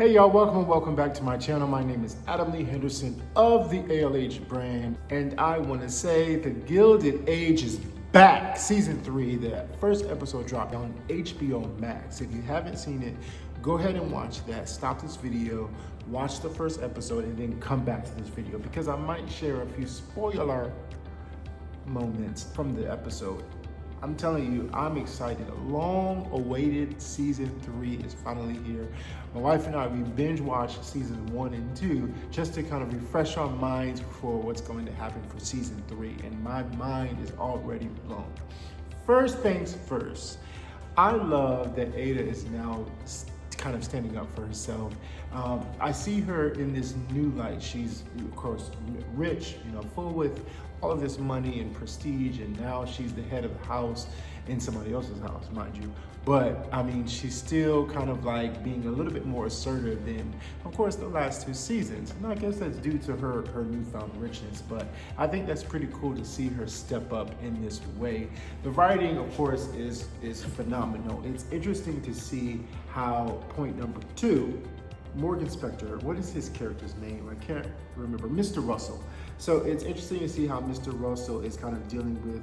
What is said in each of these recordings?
Hey y'all, welcome and welcome back to my channel. My name is Adam Lee Henderson of the ALH brand, and I want to say The Gilded Age is back. Season 3, the first episode dropped on HBO Max. If you haven't seen it, go ahead and watch that. Stop this video, watch the first episode, and then come back to this video because I might share a few spoiler moments from the episode. I'm telling you, I'm excited. A long-awaited season 3 is finally here. My wife and I, we binge watched seasons 1 and 2 just to kind of refresh our minds for what's going to happen for season 3. And my mind is already blown. First things first, I love that Ada is now kind of standing up for herself. I see her in this new light. She's, of course, rich, full with all of this money and prestige, and now she's the head of the house in somebody else's house, mind you. But I mean, she's still kind of like being a little bit more assertive than, of course, the last 2 seasons. And I guess that's due to her newfound richness, but I think that's pretty cool to see her step up in this way. The writing, of course, is phenomenal. It's interesting to see how point number 2, Morgan Spector, what is his character's name? I can't remember, Mr. Russell. So it's interesting to see how Mr. Russell is kind of dealing with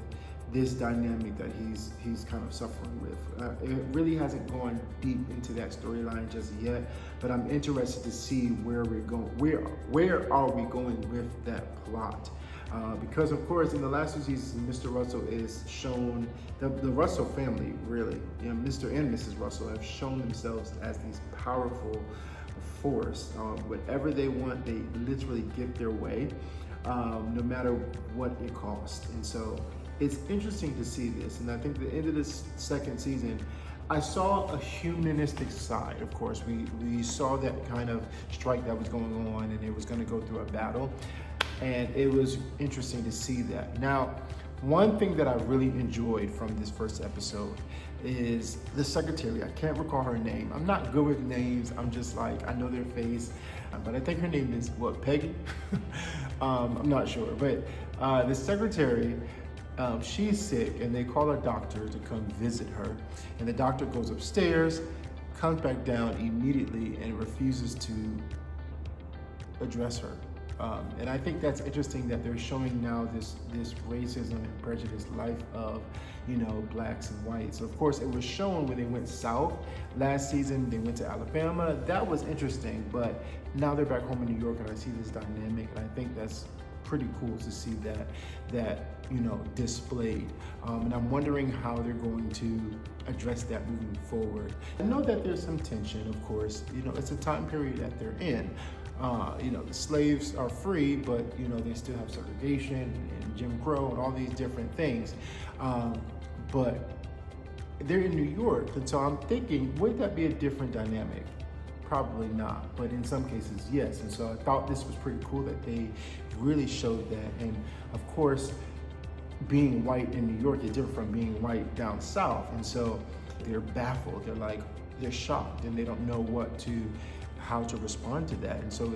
this dynamic that he's kind of suffering with. It really hasn't gone deep into that storyline just yet, but I'm interested to see where we're going. Where are we going with that plot? Because of course, in the last 2 seasons, Mr. Russell is shown, the Russell family really, Mr. and Mrs. Russell have shown themselves as these powerful force. Whatever they want, they literally get their way, no matter what it costs. And so it's interesting to see this. And I think at the end of this second season, I saw a humanistic side. Of course, we saw that kind of strike that was going on, and it was going to go through a battle. And it was interesting to see that. Now, one thing that I really enjoyed from this first episode is the secretary. I can't recall her name. I'm not good with names. I'm just like, I know their face, but I think her name is what, Peggy? I'm not sure, but the secretary, she's sick, and they call a doctor to come visit her. And the doctor goes upstairs, comes back down immediately, and refuses to address her. And I think that's interesting that they're showing now this racism and prejudice life of, blacks and whites. Of course, it was shown when they went south last season. They went to Alabama. That was interesting, but now they're back home in New York, and I see this dynamic, and I think that's pretty cool to see that displayed. And I'm wondering how they're going to address that moving forward. I know that there's some tension, of course. It's a time period that they're in. The slaves are free, but they still have segregation and Jim Crow and all these different things. But they're in New York, and so I'm thinking, would that be a different dynamic? Probably not, but in some cases, yes. And so I thought this was pretty cool that they really showed that. And of course, being white in New York is different from being white down south. And so they're baffled. They're shocked, and they don't know how to respond to that. And so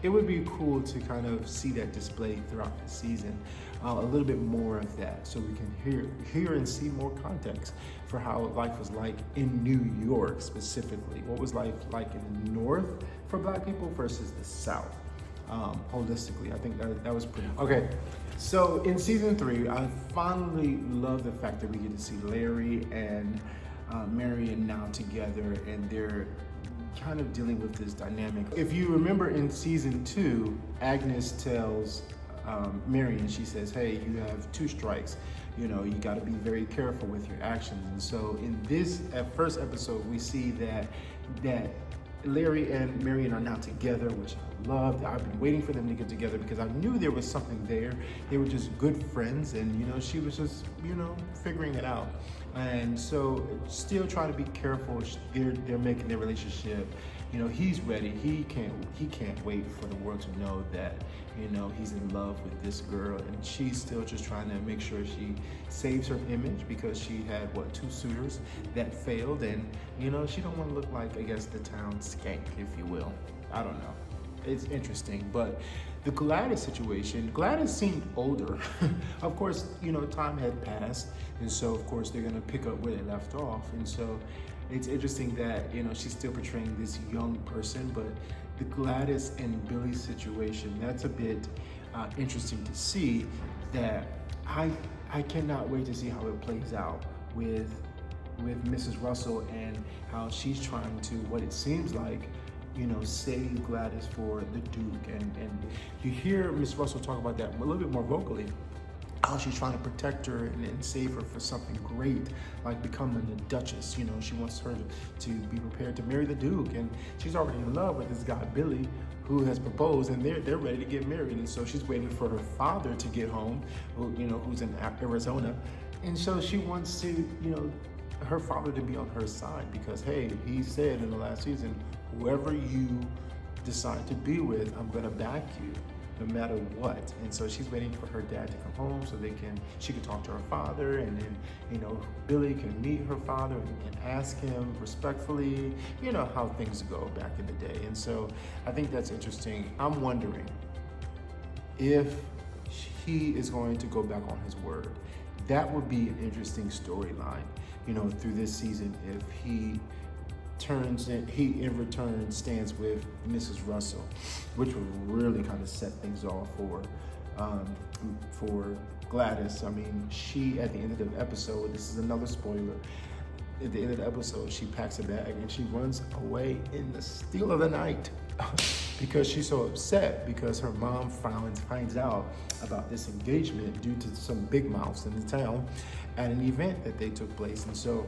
it would be cool to kind of see that displayed throughout the season, a little bit more of that, so we can hear and see more context for how life was like in New York specifically. What was life like in the North for Black people versus the South, holistically. I think that was pretty cool. Okay, so in season 3, I finally love the fact that we get to see Larry and Marian now together, and they're kind of dealing with this dynamic. If you remember in season 2, Agnes tells Marian, she says, hey, you have 2 strikes. You got to be very careful with your actions. And so in this first episode, we see that Larry and Marian are now together, which I loved. I've been waiting for them to get together because I knew there was something there. They were just good friends, and she was just figuring it out. And so still trying to be careful. They're making their relationship. He's ready. He can't wait for the world to know that he's in love with this girl, and she's still just trying to make sure she saves her image because she had 2 suitors that failed, and she don't want to look like, I guess, the town skank, if you will. I don't know. It's interesting, but the Gladys situation, Gladys seemed older. Of course, time had passed, and so of course they're gonna pick up where they left off. And so it's interesting that, you know, she's still portraying this young person, but the Gladys and Billy situation, that's a bit interesting to see. That I cannot wait to see how it plays out with Mrs. Russell and how she's trying to, what it seems like, you know, save Gladys for the Duke. And you hear Miss Russell talk about that a little bit more vocally, how she's trying to protect her and save her for something great, like becoming the Duchess. You know, she wants her to be prepared to marry the Duke, and she's already in love with this guy, Billy, who has proposed, and they're ready to get married. And so she's waiting for her father to get home, who's in Arizona. And so she wants to, you know, her father to be on her side, because, hey, he said in the last season, whoever you decide to be with, I'm gonna back you no matter what. And so she's waiting for her dad to come home so she can talk to her father, and then, you know, Billy can meet her father and ask him respectfully, you know, how things go back in the day. And so I think that's interesting. I'm wondering if he is going to go back on his word. That would be an interesting storyline, you know, through this season, if he in return stands with Mrs. Russell, which would really kind of set things off for Gladys. I mean, she, at the end of the episode, this is another spoiler, at the end of the episode, she packs a bag and she runs away in the still of the night because she's so upset because her mom finds out about this engagement due to some big mouths in the town at an event that they took place. And so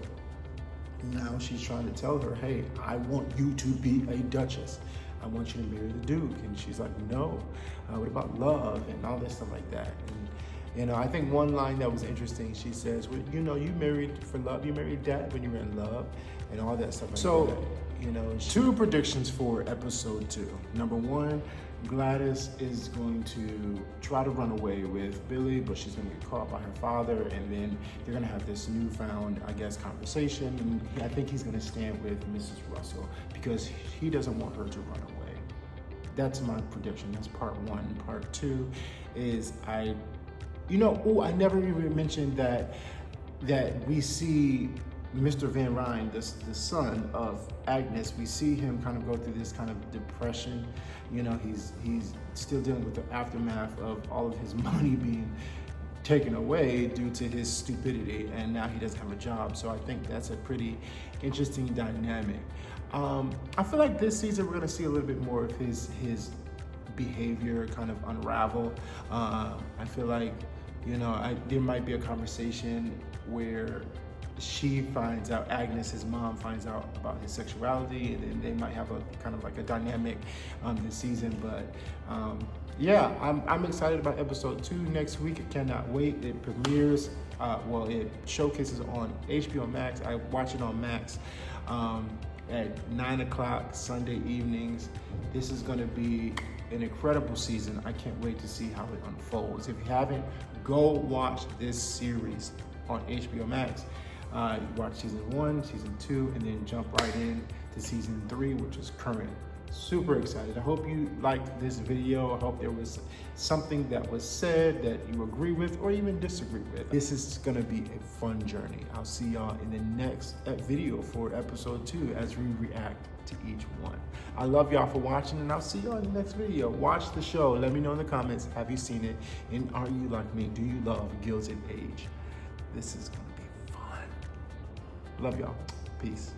now she's trying to tell her, hey, I want you to be a Duchess. I want you to marry the Duke. And she's like, no, what about love and all that stuff like that? And, you know, I think one line that was interesting, she says, well, you know, you married for love, you married dad when you were in love, and all that stuff like that. So, you know, 2 predictions for episode 2. Number 1, Gladys is going to try to run away with Billy, but she's going to get caught by her father, and then they're going to have this newfound, I guess, conversation, and I think he's going to stand with Mrs. Russell because he doesn't want her to run away. That's my prediction. That's part 1. Part 2 is I never even mentioned that we see Mr. Van Ryn, the son of Agnes, we see him kind of go through this kind of depression. You know, he's still dealing with the aftermath of all of his money being taken away due to his stupidity, and now he doesn't have a job. So I think that's a pretty interesting dynamic. I feel like this season we're gonna see a little bit more of his behavior kind of unravel. I feel like, you know, there might be a conversation where she finds out, Agnes, his mom, finds out about his sexuality, and then they might have a kind of like a dynamic this season. But yeah, I'm excited about episode 2 next week. I cannot wait. It premieres, it showcases on HBO Max. I watch it on Max at 9 o'clock Sunday evenings. This is gonna be an incredible season. I can't wait to see how it unfolds. If you haven't, go watch this series on HBO Max. Watch season 1, season 2, and then jump right in to season 3, which is current. Super excited. I hope you liked this video. I hope there was something that was said that you agree with or even disagree with. This is gonna be a fun journey. I'll see y'all in the next video for episode 2 as we react to each one. I love y'all for watching, and I'll see y'all in the next video. Watch the show. Let me know in the comments, have you seen it? And are you like me? Do you love Gilded Age? This is gonna be fun. Love y'all. Peace.